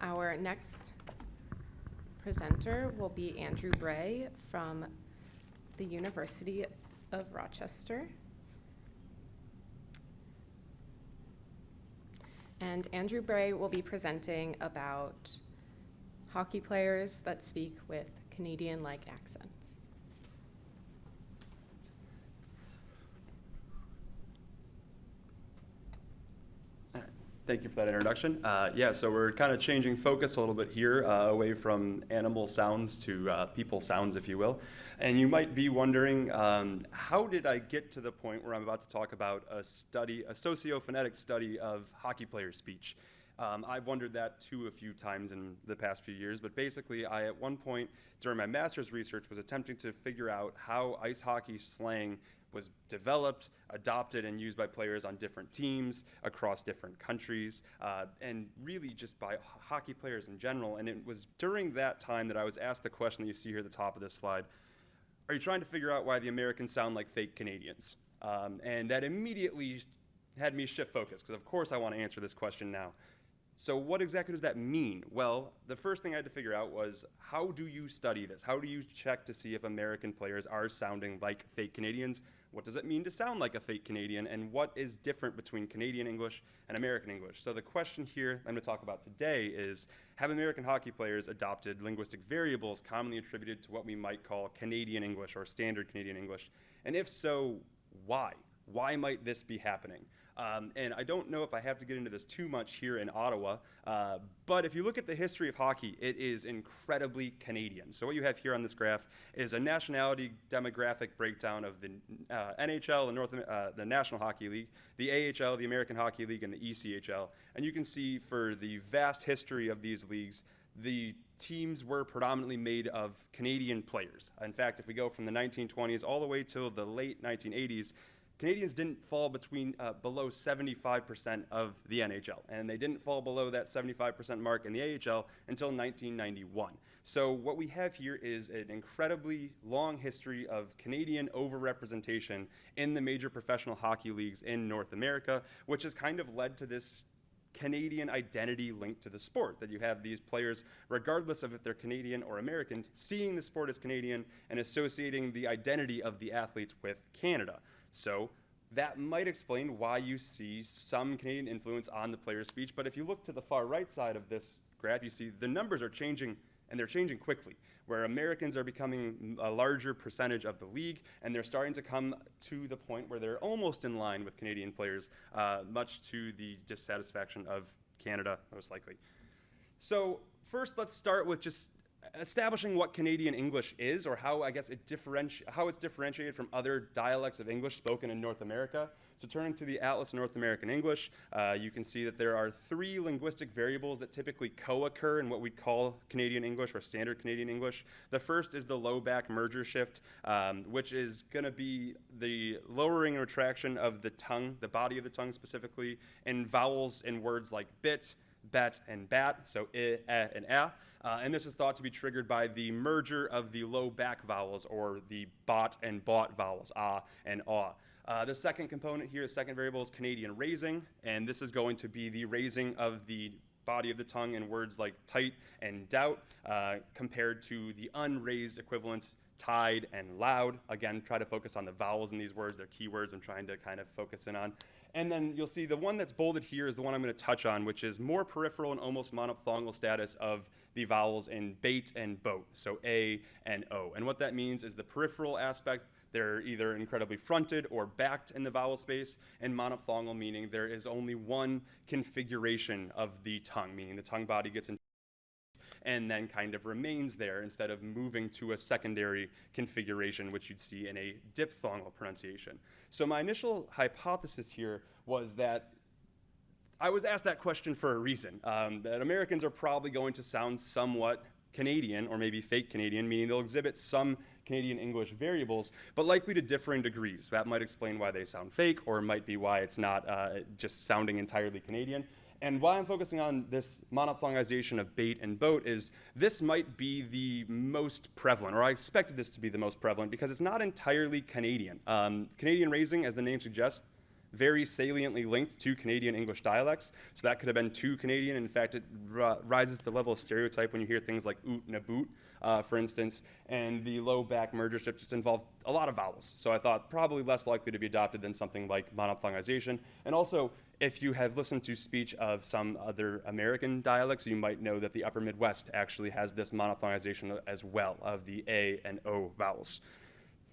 Our next presenter will be Andrew Bray from the University of Rochester. And Andrew Bray will be presenting about hockey players that speak with Canadian-like accents. Thank you for that introduction. So we're kind of changing focus a little bit here, away from animal sounds to people sounds, if you will. And you might be wondering, how did I get to the point where I'm about to talk about a socio-phonetic study of hockey player speech? I've wondered that too a few times in the past few years, but basically I, at one point during my master's research, was attempting to figure out how ice hockey slang was developed, adopted, and used by players on different teams across different countries, and really just by hockey players in general. And it was during that time that I was asked the question that you see here at the top of this slide: are you trying to figure out why the Americans sound like fake Canadians? And that immediately had me shift focus, because of course I want to answer this question now. So what exactly does that mean? Well, the first thing I had to figure out was, how do you study this? How do you check to see if American players are sounding like fake Canadians? What does it mean to sound like a fake Canadian? And what is different between Canadian English and American English? So the question here I'm going to talk about today is, have American hockey players adopted linguistic variables commonly attributed to what we might call Canadian English or standard Canadian English? And if so, why? Why might this be happening? And I don't know if I have to get into this too much here in Ottawa, but if you look at the history of hockey, it is incredibly Canadian. So what you have here on this graph is a nationality demographic breakdown of the NHL, the National Hockey League, the AHL, the American Hockey League, and the ECHL. And you can see for the vast history of these leagues, the teams were predominantly made of Canadian players. In fact, if we go from the 1920s all the way till the late 1980s, Canadians didn't fall below 75% of the NHL, and they didn't fall below that 75% mark in the AHL until 1991. So what we have here is an incredibly long history of Canadian overrepresentation in the major professional hockey leagues in North America, which has kind of led to this Canadian identity linked to the sport, that you have these players, regardless of if they're Canadian or American, seeing the sport as Canadian and associating the identity of the athletes with Canada. So that might explain why you see some Canadian influence on the player's speech. But if you look to the far right side of this graph, you see the numbers are changing, and they're changing quickly, where Americans are becoming a larger percentage of the league, and they're starting to come to the point where they're almost in line with Canadian players, much to the dissatisfaction of Canada, most likely. So first, let's start with just establishing what Canadian English is, or how it's differentiated from other dialects of English spoken in North America. So turning to the Atlas of North American English, you can see that there are 3 linguistic variables that typically co-occur in what we call Canadian English or standard Canadian English. The first is the low-back merger shift, which is going to be the lowering and retraction of the tongue, the body of the tongue specifically, in vowels in words like bit, bet, and bat, so I, and a. And this is thought to be triggered by the merger of the low back vowels, or the bot and bought vowels, ah and aw. The second component here, the second variable, is Canadian raising, and this is going to be the raising of the body of the tongue in words like tight and doubt, compared to the unraised equivalents, tied and loud. Again, try to focus on the vowels in these words. They're keywords I'm trying to kind of focus in on. And then you'll see the one that's bolded here is the one I'm going to touch on, which is more peripheral and almost monophthongal status of the vowels in bait and boat, so A and O. And what that means is the peripheral aspect, they're either incredibly fronted or backed in the vowel space, and monophthongal, meaning there is only one configuration of the tongue, meaning the tongue body gets in and then kind of remains there instead of moving to a secondary configuration, which you'd see in a diphthongal pronunciation. So my initial hypothesis here was that I was asked that question for a reason, that Americans are probably going to sound somewhat Canadian, or maybe fake Canadian, meaning they'll exhibit some Canadian English variables, but likely to differing degrees. That might explain why they sound fake, or it might be why it's not just sounding entirely Canadian. And why I'm focusing on this monophthongization of bait and boat is this might be the most prevalent, or I expected this to be the most prevalent, because it's not entirely Canadian. Canadian raising, as the name suggests, very saliently linked to Canadian English dialects. So that could have been too Canadian. In fact, it rises to the level of stereotype when you hear things like oot and a boot, for instance. And the low back merger shift just involved a lot of vowels. So I thought probably less likely to be adopted than something like monophthongization. And also, if you have listened to speech of some other American dialects, you might know that the Upper Midwest actually has this monophthongization as well of the A and O vowels.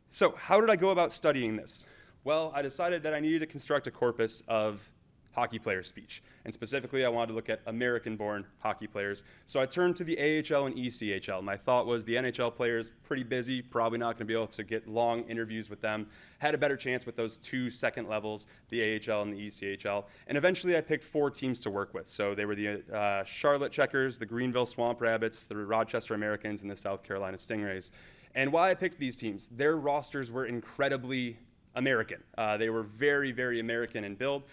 So how did I go about studying this? Well, I decided that I needed to construct a corpus of hockey player speech. And specifically, I wanted to look at American-born hockey players. So I turned to the AHL and ECHL. My thought was the NHL players, pretty busy, probably not going to be able to get long interviews with them. Had a better chance with those two second levels, the AHL and the ECHL. And eventually, I picked 4 teams to work with. So they were the Charlotte Checkers, the Greenville Swamp Rabbits, the Rochester Americans, and the South Carolina Stingrays. And why I picked these teams, their rosters were incredibly American. They were very, very American in build.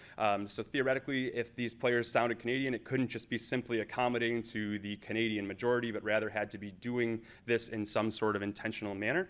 So theoretically, if these players sounded Canadian, it couldn't just be simply accommodating to the Canadian majority, but rather had to be doing this in some sort of intentional manner.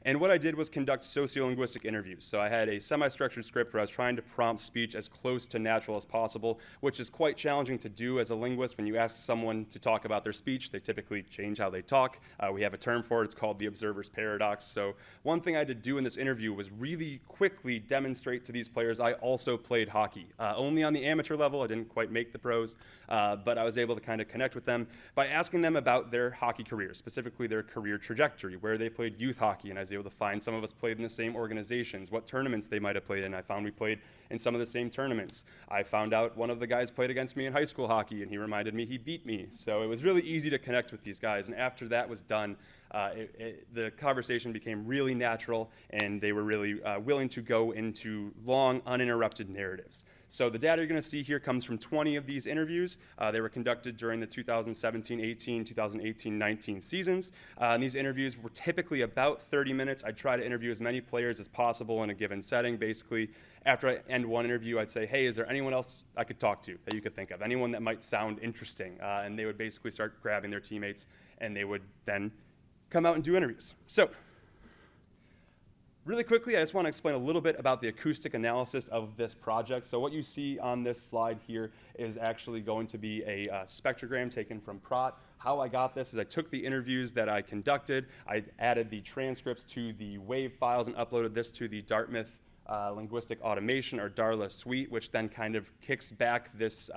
And what I did was conduct sociolinguistic interviews. So I had a semi-structured script where I was trying to prompt speech as close to natural as possible, which is quite challenging to do as a linguist. When you ask someone to talk about their speech, they typically change how they talk. We have a term for it. It's called the observer's paradox. So one thing I had to do in this interview was really quickly demonstrate to these players I also played hockey. Only on the amateur level. I didn't quite make the pros, but I was able to kind of connect with them by asking them about their hockey careers, specifically their career trajectory, where they played youth hockey, and I was able to find some of us played in the same organizations, what tournaments they might have played in. I found we played in some of the same tournaments. I found out one of the guys played against me in high school hockey, and he reminded me he beat me. So it was really easy to connect with these guys. And after that was done, the conversation became really natural, and they were really willing to go into long, uninterrupted narratives. So the data you're going to see here comes from 20 of these interviews. They were conducted during the 2017-18, 2018-19 seasons. And these interviews were typically about 30 minutes. I'd try to interview as many players as possible in a given setting. Basically, after I end one interview, I'd say, hey, is there anyone else I could talk to that you could think of? Anyone that might sound interesting? And they would basically start grabbing their teammates, and they would then come out and do interviews. So really quickly, I just want to explain a little bit about the acoustic analysis of this project. So what you see on this slide here is actually going to be a spectrogram taken from Prot. How I got this is I took the interviews that I conducted, I added the transcripts to the WAV files and uploaded this to the Dartmouth Linguistic Automation, or DARLA suite, which then kind of kicks back this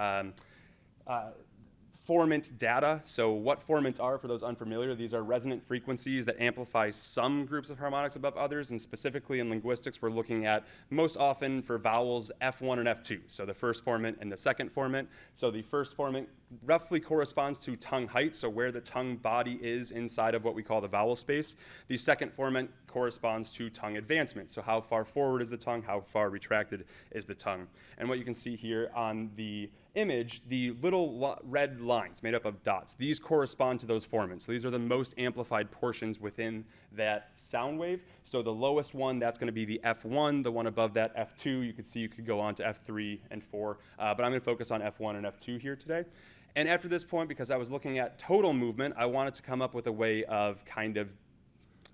formant data. So what formants are, for those unfamiliar, these are resonant frequencies that amplify some groups of harmonics above others, and specifically in linguistics, we're looking at most often for vowels F1 and F2, so the first formant and the second formant. So the first formant roughly corresponds to tongue height, so where the tongue body is inside of what we call the vowel space. The second formant corresponds to tongue advancement, so how far forward is the tongue, how far retracted is the tongue. And what you can see here on the image, the little red lines made up of dots, these correspond to those formants. So these are the most amplified portions within that sound wave. So the lowest one, that's going to be the F1, the one above that F2. You can see you could go on to F3 and 4, but I'm going to focus on F1 and F2 here today. And after this point, because I was looking at total movement, I wanted to come up with a way of kind of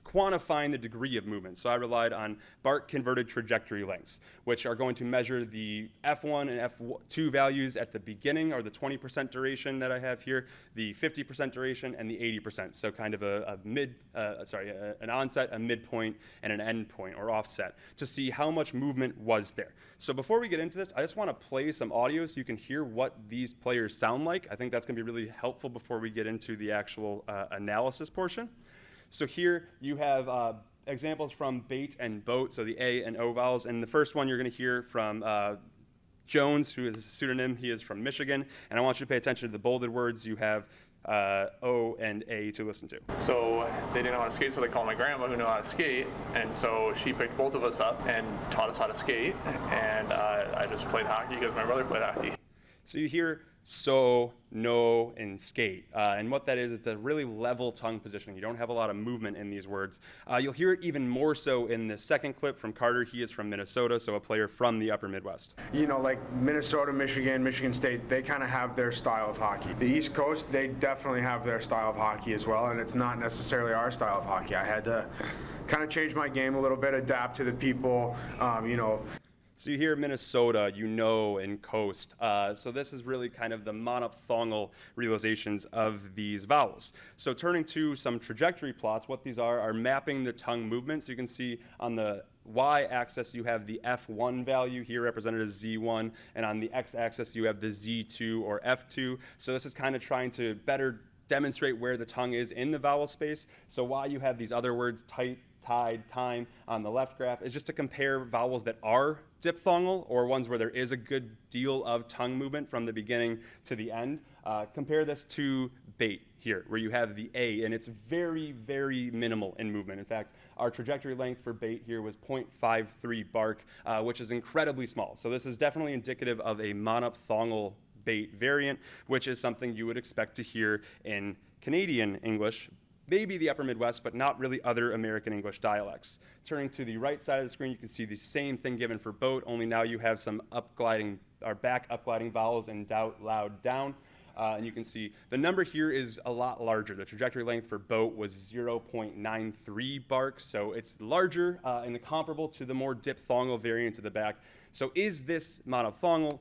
quantifying the degree of movement. So I relied on BART converted trajectory lengths, which are going to measure the F1 and F2 values at the beginning, or the 20% duration that I have here, the 50% duration, and the 80%. So kind of an onset, a midpoint, and an end point, or offset, to see how much movement was there. So before we get into this, I just want to play some audio so you can hear what these players sound like. I think that's going to be really helpful before we get into the actual analysis portion. So here you have examples from bait and boat, so the A and O vowels. And the first one you're going to hear from Jones, who is a pseudonym. He is from Michigan. And I want you to pay attention to the bolded words. You have O and A to listen to. So they didn't know how to skate, so they called my grandma, who knew how to skate. And so she picked both of us up and taught us how to skate. And I just played hockey because my brother played hockey. So you hear so, no, and skate. And what that is, it's a really level tongue positioning. You don't have a lot of movement in these words. You'll hear it even more so in the second clip from Carter. He is from Minnesota, so a player from the upper Midwest. You know, like Minnesota, Michigan State, they kind of have their style of hockey. The East Coast, they definitely have their style of hockey as well, and it's not necessarily our style of hockey. I had to kind of change my game a little bit, adapt to the people, you know. So you hear Minnesota, you know, and coast. So this is really kind of the monophthongal realizations of these vowels. So turning to some trajectory plots, what these are mapping the tongue movement. So you can see on the y-axis you have the F1 value here represented as Z1, and on the x-axis you have the Z2 or F2. So this is kind of trying to better demonstrate where the tongue is in the vowel space. So why you have these other words, tight, tide, time, on the left graph is just to compare vowels that are diphthongal or ones where there is a good deal of tongue movement from the beginning to the end. Compare this to bait here, where you have the A, and it's very, very minimal in movement. In fact, our trajectory length for bait here was 0.53 bark, which is incredibly small. So this is definitely indicative of a monophthongal bait variant, which is something you would expect to hear in Canadian English, maybe the upper Midwest, but not really other American English dialects. Turning to the right side of the screen, you can see the same thing given for boat, only now you have some upgliding, or back upgliding vowels in doubt, loud, down. And you can see the number here is a lot larger. The trajectory length for boat was 0.93 bark, so it's larger and comparable to the more diphthongal variants of the back. So is this monophthongal?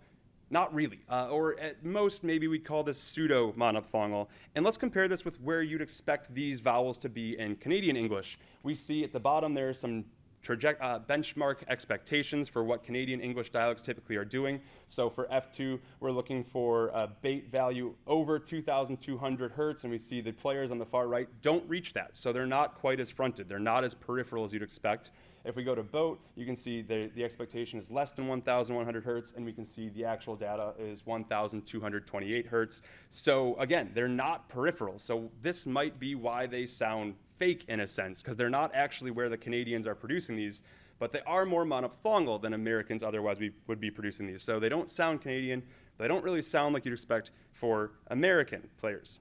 Not really, or at most maybe we'd call this pseudo-monophthongal. And let's compare this with where you'd expect these vowels to be in Canadian English. We see at the bottom there are some benchmark expectations for what Canadian English dialects typically are doing. So for F2, we're looking for a bait value over 2,200 hertz, and we see the players on the far right don't reach that. So they're not quite as fronted. They're not as peripheral as you'd expect. If we go to boat, you can see the expectation is less than 1,100 hertz, and we can see the actual data is 1,228 hertz. So again, they're not peripheral. So this might be why they sound fake in a sense, because they're not actually where the Canadians are producing these, but they are more monophthongal than Americans otherwise would be producing these. So they don't sound Canadian, but they don't really sound like you'd expect for American players.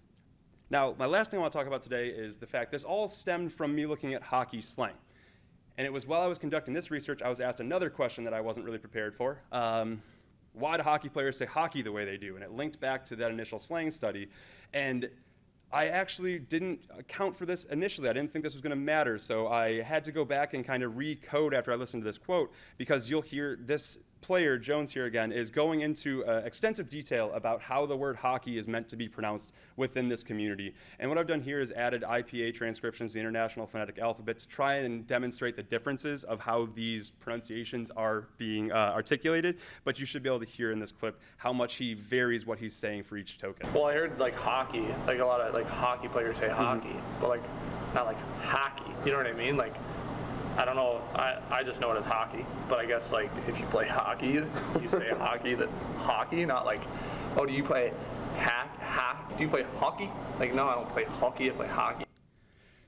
Now, my last thing I want to talk about today is the fact this all stemmed from me looking at hockey slang. And it was while I was conducting this research, I was asked another question that I wasn't really prepared for. Why do hockey players say hockey the way they do? And it linked back to that initial slang study. And I actually didn't account for this initially. I didn't think this was going to matter. So I had to go back and kind of recode after I listened to this quote, because you'll hear this player, Jones here again, is going into extensive detail about how the word hockey is meant to be pronounced within this community. And what I've done here is added IPA transcriptions, the International Phonetic Alphabet, to try and demonstrate the differences of how these pronunciations are being articulated. But you should be able to hear in this clip how much he varies what he's saying for each token. Well, I heard like hockey, like a lot of like hockey players say hockey, but like not like hockey. You know what I mean? Like, I don't know, I just know it as hockey, but I guess like if you play hockey, you say hockey, that's hockey, not like, oh, do you play do you play hockey? Like, no, I don't play hockey, I play hockey.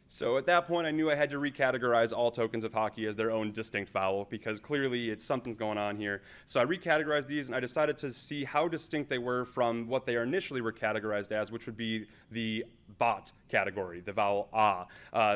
So at that point, I knew I had to recategorize all tokens of hockey as their own distinct vowel, because clearly something's going on here. So I recategorized these, and I decided to see how distinct they were from what they initially were categorized as, which would be the bot category, the vowel ah.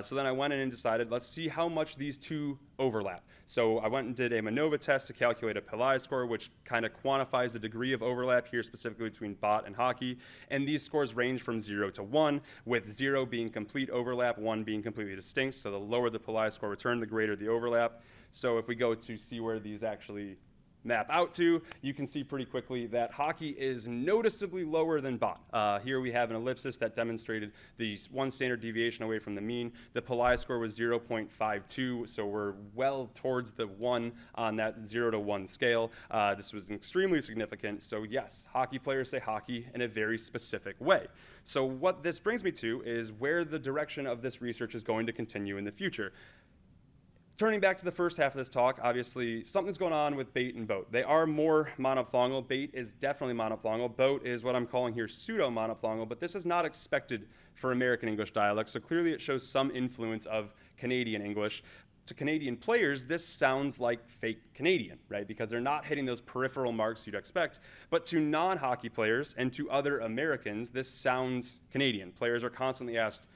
So then I went in and decided, let's see how much these two overlap. So I went and did a MANOVA test to calculate a Pillai score, which kind of quantifies the degree of overlap here, specifically between bot and hockey. And these scores range from 0 to 1, with 0 being complete overlap, 1 being completely distinct. So the lower the Pillai score return, the greater the overlap. So if we go to see where these actually map out to, you can see pretty quickly that hockey is noticeably lower than bot. Here we have an ellipsis that demonstrated the one standard deviation away from the mean. The Pillai score was 0.52, so we're well towards the 1 on that 0 to 1 scale. This was extremely significant. So yes, hockey players say hockey in a very specific way. So what this brings me to is where the direction of this research is going to continue in the future. Turning back to the first half of this talk, obviously something's going on with bait and boat. They are more monophthongal. Bait is definitely monophthongal. Boat is what I'm calling here pseudo-monophthongal, but this is not expected for American English dialects, so clearly it shows some influence of Canadian English. To Canadian players, this sounds like fake Canadian, right? Because they're not hitting those peripheral marks you'd expect. But to non-hockey players and to other Americans, this sounds Canadian. Players are constantly asked,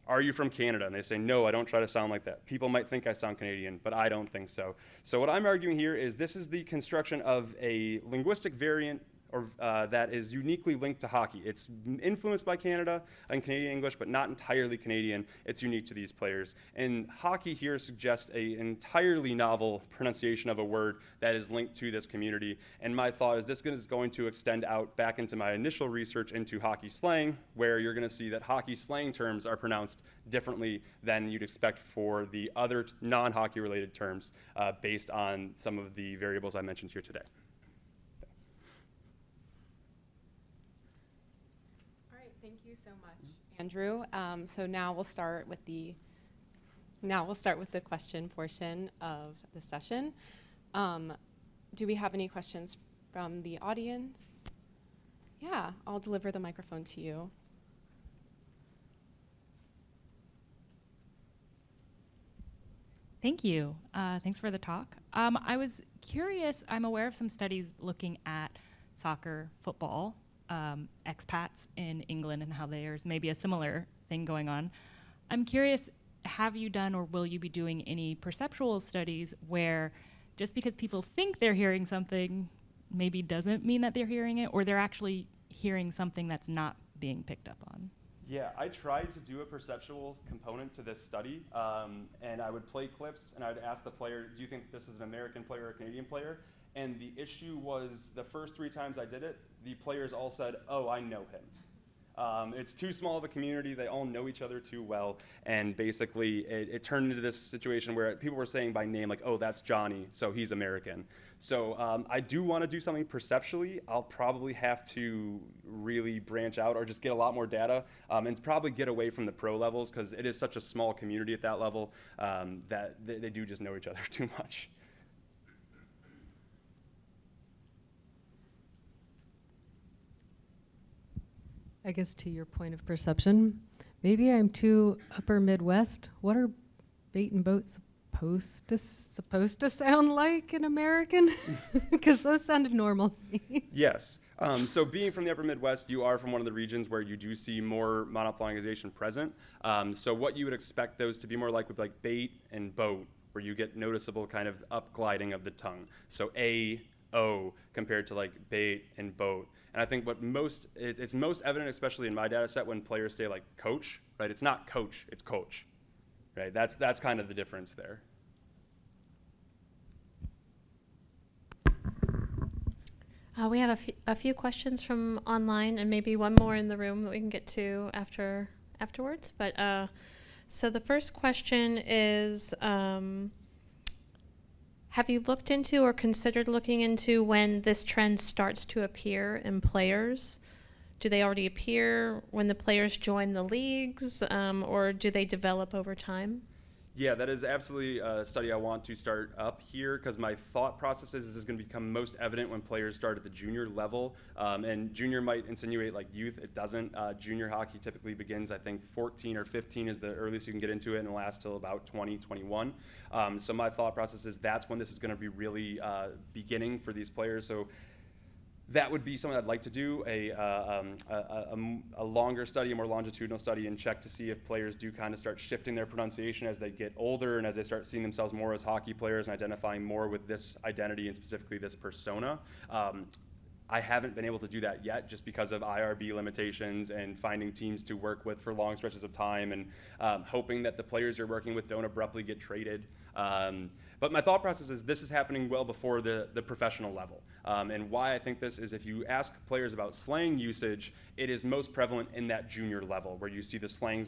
are you from Canada? And they say, no, I don't try to sound like that. People might think I sound Canadian, but I don't think so. So what I'm arguing here is this is the construction of a linguistic variant or that is uniquely linked to hockey. It's influenced by Canada and Canadian English, but not entirely Canadian. It's unique to these players. And hockey here suggests an entirely novel pronunciation of a word that is linked to this community. And my thought is this is going to extend out back into my initial research into hockey slang, where you're going to see that hockey slang terms are pronounced differently than you'd expect for the other non-hockey related terms based on some of the variables I mentioned here today. Thanks. All right, thank you so much, Andrew. So now we'll start with the question portion of the session. Do we have any questions from the audience? Yeah, I'll deliver the microphone to you. Thank you. Thanks for the talk. I was curious, I'm aware of some studies looking at soccer, football, expats in England and how there's maybe a similar thing going on. I'm curious, have you done or will you be doing any perceptual studies where just because people think they're hearing something maybe doesn't mean that they're hearing it, or they're actually hearing something that's not being picked up on? Yeah, I tried to do a perceptual component to this study, and I would play clips, and I'd ask the player, do you think this is an American player or a Canadian player? And the issue was the first 3 times I did it, the players all said, oh, I know him. It's too small of a community, they all know each other too well, and basically it turned into this situation where people were saying by name, like, oh, that's Johnny, so he's American. So I do want to do something perceptually. I'll probably have to really branch out or just get a lot more data and probably get away from the pro levels, because it is such a small community at that level that they do just know each other too much. I guess to your point of perception, maybe I'm too upper Midwest. What are bait and boat supposed to sound like in American? Because those sounded normal to me. Yes. So being from the upper Midwest, you are from one of the regions where you do see more monophthongization present. So what you would expect those to be more like would be like bait and boat, where you get noticeable kind of upgliding of the tongue. So A, O, compared to like bait and boat. And I think it's most evident, especially in my data set, when players say like coach, right? It's not coach, it's coach, right? That's kind of the difference there. We have a few questions from online, and maybe one more in the room that we can get to afterwards. But so the first question is, have you looked into or considered looking into when this trend starts to appear in players? Do they already appear when the players join the leagues, or do they develop over time? Yeah, that is absolutely a study I want to start up here, because my thought process is this is going to become most evident when players start at the junior level. And junior might insinuate like youth. It doesn't. Junior hockey typically begins, I think, 14 or 15 is the earliest you can get into it, and lasts till about 20, 21. So my thought process is that's when this is going to be really beginning for these players. So that would be something I'd like to do, a longer study, a more longitudinal study, and check to see if players do kind of start shifting their pronunciation as they get older and as they start seeing themselves more as hockey players and identifying more with this identity and specifically this persona. I haven't been able to do that yet just because of IRB limitations and finding teams to work with for long stretches of time and hoping that the players you're working with don't abruptly get traded. But my thought process is this is happening well before the professional level. And why I think this is if you ask players about slang usage, it is most prevalent in that junior level where you see the slang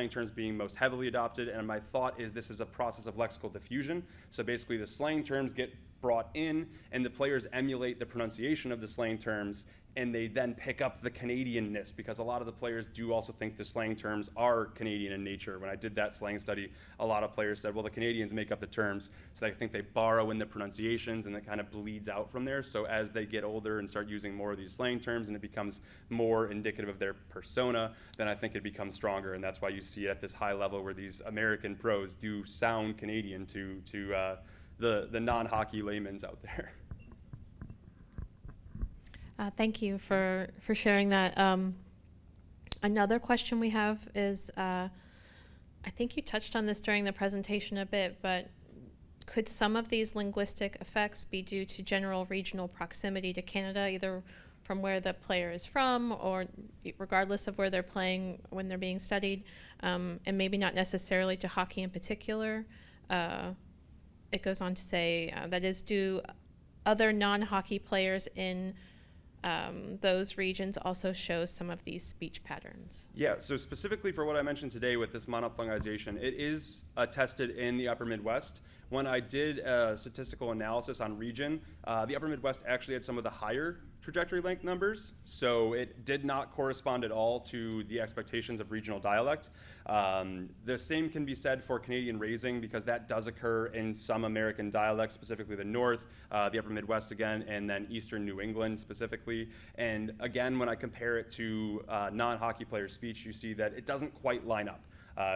terms being most heavily adopted. And my thought is this is a process of lexical diffusion. So basically the slang terms get brought in and the players emulate the pronunciation of the slang terms, and they then pick up the Canadianness, because a lot of the players do also think the slang terms are Canadian in nature. When I did that slang study, a lot of players said, well, the Canadians make up the terms, so I think they borrow in the pronunciations, and it kind of bleeds out from there. So as they get older and start using more of these slang terms and it becomes more indicative of their persona, then I think it becomes stronger, and that's why you see it at this high level where these American pros do sound Canadian to the non-hockey laymen's out there. Thank you for sharing that. Another question we have is, I think you touched on this during the presentation a bit, but could some of these linguistic effects be due to general regional proximity to Canada, either from where the player is from, or regardless of where they're playing when they're being studied, and maybe not necessarily to hockey in particular. It goes on to say, that is, do other non-hockey players in those regions also show some of these speech patterns? Yeah, so specifically for what I mentioned today with this monophthongization, it is tested in the Upper Midwest. When I did a statistical analysis on region, the Upper Midwest actually had some of the higher trajectory length numbers, so it did not correspond at all to the expectations of regional dialect. The same can be said for Canadian raising, because that does occur in some American dialects, specifically the North, the Upper Midwest again, and then Eastern New England specifically. And again, when I compare it to non-hockey player speech, you see that it doesn't quite line up.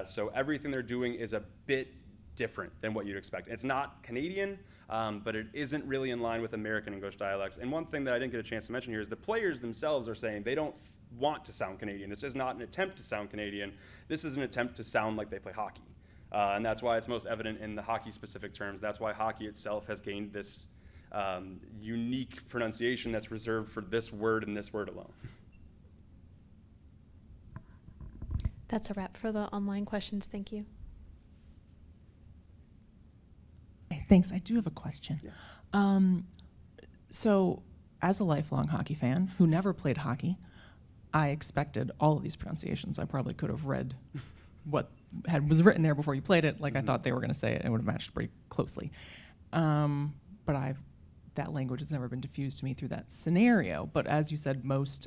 So everything they're doing is a bit different than what you'd expect. It's not Canadian, but it isn't really in line with American English dialects. And one thing that I didn't get a chance to mention here is the players themselves are saying they don't want to sound Canadian. This is not an attempt to sound Canadian. This is an attempt to sound like they play hockey. And that's why it's most evident in the hockey-specific terms. That's why hockey itself has gained this unique pronunciation that's reserved for this word and this word alone. That's a wrap for the online questions. Thank you. Thanks. I do have a question. Yeah. So, as a lifelong hockey fan who never played hockey, I expected all of these pronunciations. I probably could have read what was written there before you played it, like I thought they were going to say it, and it would have matched pretty closely. But that language has never been diffused to me through that scenario. But as you said, most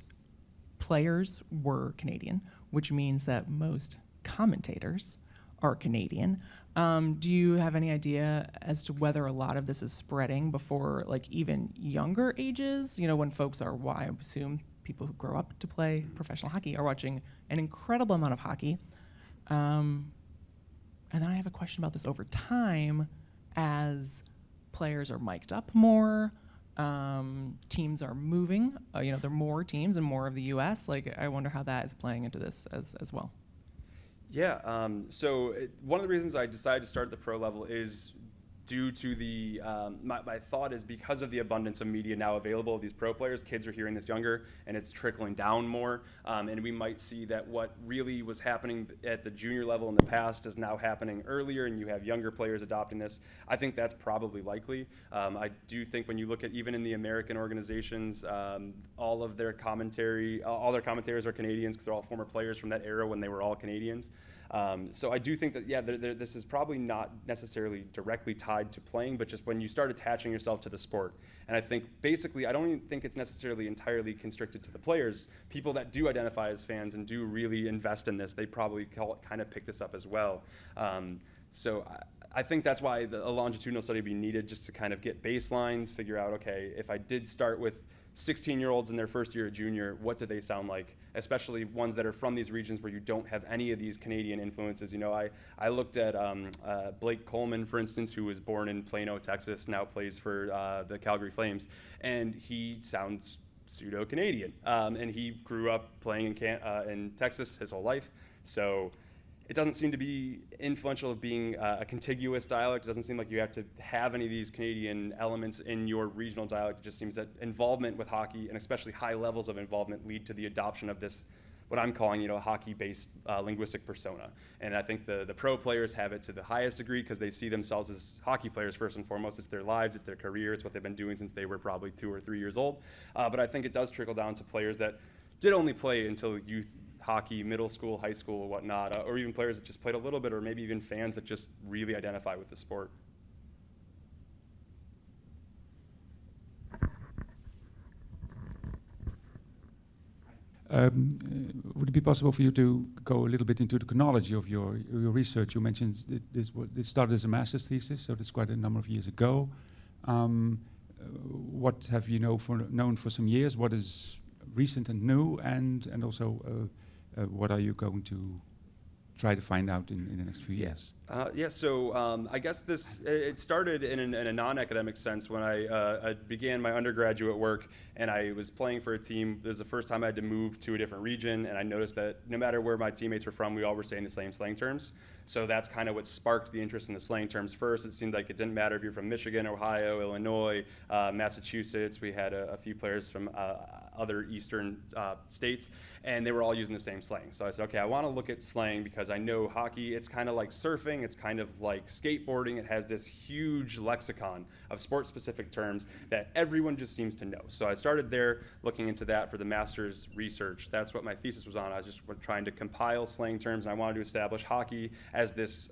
players were Canadian, which means that most commentators are Canadian. Do you have any idea as to whether a lot of this is spreading before, like, even younger ages? You know, when folks are, well, I assume people who grow up to play professional hockey are watching an incredible amount of hockey. And then I have a question about this over time as players are mic'd up more, teams are moving, there are more teams and more of the U.S. Like, I wonder how that is playing into this as well. Yeah, so one of the reasons I decided to start at the pro level is due to the, my thought is because of the abundance of media now available of these pro players, kids are hearing this younger and it's trickling down more. And we might see that what really was happening at the junior level in the past is now happening earlier, and you have younger players adopting this. I think that's probably likely. I do think when you look at even in the American organizations, all their commentators are Canadians because they're all former players from that era when they were all Canadians. So I do think that, yeah, this is probably not necessarily directly tied to playing, but just when you start attaching yourself to the sport. And I think basically, I don't even think it's necessarily entirely constricted to the players. People that do identify as fans and do really invest in this, they probably kind of pick this up as well. So I think that's why a longitudinal study would be needed, just to kind of get baselines, figure out, okay, if I did start with 16-year-olds in their first year of junior, what do they sound like? Especially ones that are from these regions where you don't have any of these Canadian influences. You know, I looked at Blake Coleman, for instance, who was born in Plano, Texas, now plays for the Calgary Flames, and he sounds pseudo-Canadian. And he grew up playing in Texas his whole life. So it doesn't seem to be influential of being a contiguous dialect. It doesn't seem like you have to have any of these Canadian elements in your regional dialect. It just seems that involvement with hockey, and especially high levels of involvement, lead to the adoption of this, what I'm calling, hockey-based linguistic persona. And I think the pro players have it to the highest degree because they see themselves as hockey players first and foremost. It's their lives, it's their career, it's what they've been doing since they were probably 2 or 3 years old. But I think it does trickle down to players that did only play until youth hockey, middle school, high school, whatnot, or even players that just played a little bit, or maybe even fans that just really identify with the sport. Would it be possible for you to go a little bit into the chronology of your research? You mentioned this started as a master's thesis, so that's quite a number of years ago. What have you known for some years? What is recent and new, and also what are you going to try to find out in the next few years? I guess it started in a non-academic sense when I began my undergraduate work and I was playing for a team. This was the first time I had to move to a different region, and I noticed that no matter where my teammates were from, we all were saying the same slang terms. So that's kind of what sparked the interest in the slang terms first. It seemed like it didn't matter if you're from Michigan, Ohio, Illinois, Massachusetts. We had a few players from other eastern states, and they were all using the same slang. So I said, okay, I want to look at slang because I know hockey, it's kind of like surfing, it's kind of like skateboarding. It has this huge lexicon of sport-specific terms that everyone just seems to know. So I started there looking into that for the master's research. That's what my thesis was on. I was just trying to compile slang terms, and I wanted to establish hockey as this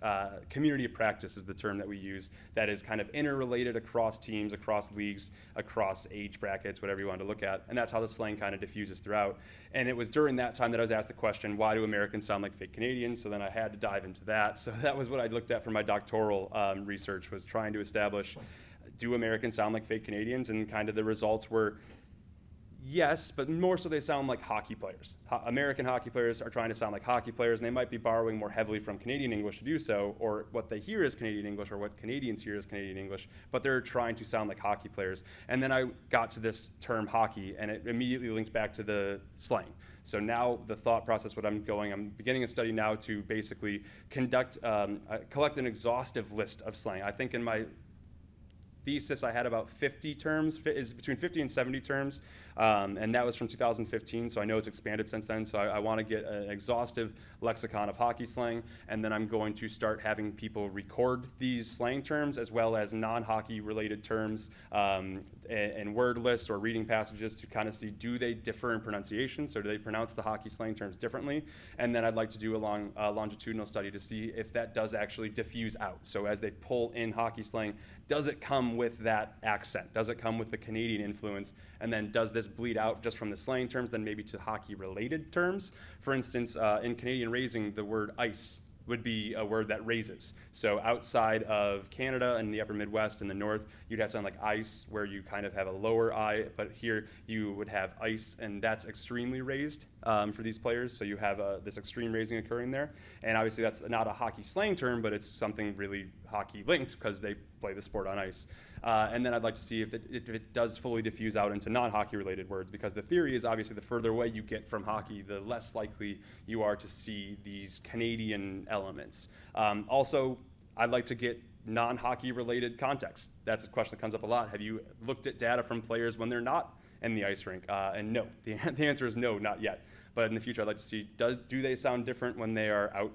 community of practice is the term that we use that is kind of interrelated across teams, across leagues, across age brackets, whatever you wanted to look at. And that's how the slang kind of diffuses throughout. And it was during that time that I was asked the question, why do Americans sound like fake Canadians? So then I had to dive into that. So that was what I looked at for my doctoral research, was trying to establish, do Americans sound like fake Canadians? And kind of the results were, yes, but more so they sound like hockey players. American hockey players are trying to sound like hockey players, and they might be borrowing more heavily from Canadian English to do so, or what they hear is Canadian English, or what Canadians hear is Canadian English, but they're trying to sound like hockey players. And then I got to this term hockey, and it immediately linked back to the slang. So now the thought process, I'm beginning a study now to basically collect an exhaustive list of slang. I think in my thesis I had about 50 terms, is between 50 and 70 terms, and that was from 2015, so I know it's expanded since then. So I want to get an exhaustive lexicon of hockey slang, and then I'm going to start having people record these slang terms as well as non-hockey related terms and word lists or reading passages to kind of see, do they differ in pronunciation? So do they pronounce the hockey slang terms differently? And then I'd like to do a longitudinal study to see if that does actually diffuse out. So as they pull in hockey slang, does it come with that accent? Does it come with the Canadian influence? And then does this bleed out just from the slang terms, then maybe to hockey-related terms? For instance, in Canadian raising, the word ice would be a word that raises. So outside of Canada and the upper Midwest and the North, you'd have something like ice, where you kind of have a lower I, but here you would have ice, and that's extremely raised for these players. So you have this extreme raising occurring there. And obviously that's not a hockey slang term, but it's something really hockey linked because they play the sport on ice. And then I'd like to see if it does fully diffuse out into non-hockey related words, because the theory is obviously the further away you get from hockey, the less likely you are to see these Canadian elements. Also, I'd like to get non-hockey related context. That's a question that comes up a lot. Have you looked at data from players when they're not in the ice rink? And no, the answer is no, not yet. But in the future, I'd like to see, do they sound different when they are out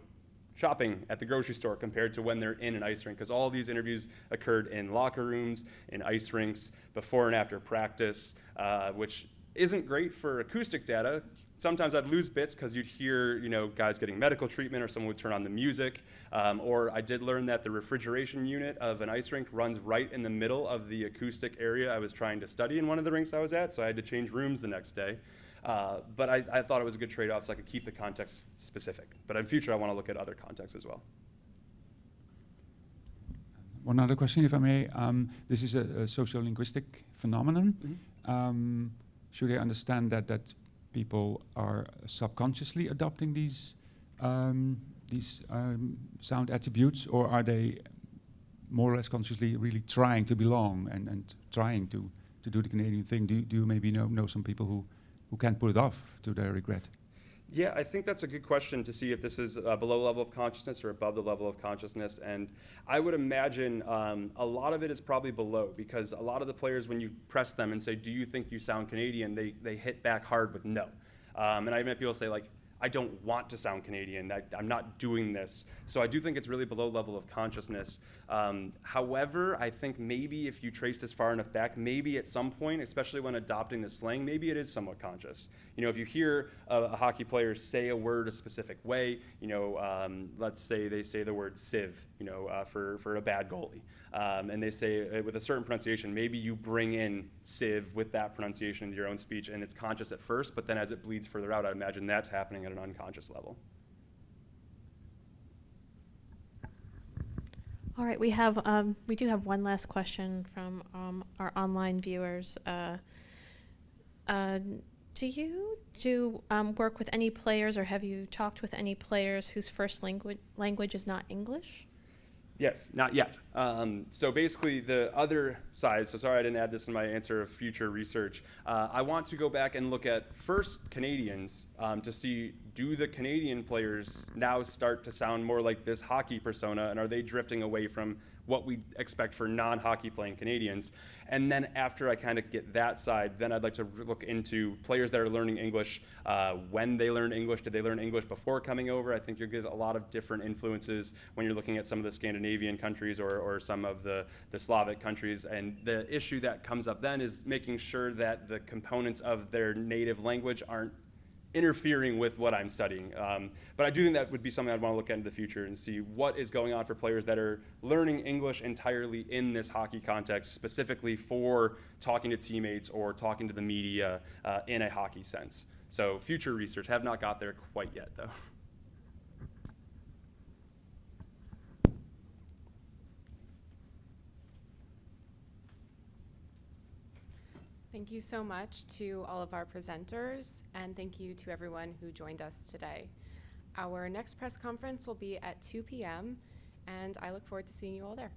shopping at the grocery store compared to when they're in an ice rink? Because all these interviews occurred in locker rooms, in ice rinks, before and after practice, which isn't great for acoustic data. Sometimes I'd lose bits because you'd hear, guys getting medical treatment, or someone would turn on the music. Or I did learn that the refrigeration unit of an ice rink runs right in the middle of the acoustic area I was trying to study in one of the rinks I was at, so I had to change rooms the next day. But I thought it was a good trade-off, so I could keep the context specific. But in future, I want to look at other contexts as well. One other question, if I may. This is a social-linguistic phenomenon. Mm-hmm. Should I understand that people are subconsciously adopting these sound attributes, or are they more or less consciously really trying to belong and trying to do the Canadian thing? Do you maybe know some people who can't pull it off to their regret? Yeah, I think that's a good question to see if this is below level of consciousness or above the level of consciousness. And I would imagine a lot of it is probably below, because a lot of the players, when you press them and say, do you think you sound Canadian, they hit back hard with no. And I've met people say, like, I don't want to sound Canadian, I'm not doing this. So I do think it's really below level of consciousness. However, I think maybe if you trace this far enough back, maybe at some point, especially when adopting the slang, maybe it is somewhat conscious. If you hear a hockey player say a word a specific way, let's say they say the word sieve, for a bad goalie. And they say it with a certain pronunciation, maybe you bring in sieve with that pronunciation into your own speech, and it's conscious at first, but then as it bleeds further out, I imagine that's happening at an unconscious level. All right, we do have one last question from our online viewers. Do you work with any players, or have you talked with any players whose first language is not English? Yes, not yet. So basically the other side, so sorry I didn't add this in my answer of future research, I want to go back and look at first Canadians to see, do the Canadian players now start to sound more like this hockey persona, and are they drifting away from what we expect for non-hockey playing Canadians? And then after I kind of get that side, then I'd like to look into players that are learning English, when they learn English. Did they learn English before coming over? I think you'll get a lot of different influences when you're looking at some of the Scandinavian countries or some of the Slavic countries. And the issue that comes up then is making sure that the components of their native language aren't interfering with what I'm studying. But I do think that would be something I'd want to look at in the future and see what is going on for players that are learning English entirely in this hockey context, specifically for talking to teammates or talking to the media in a hockey sense. So future research, have not got there quite yet though. Thank you so much to all of our presenters, and thank you to everyone who joined us today. Our next press conference will be at 2 p.m., and I look forward to seeing you all there.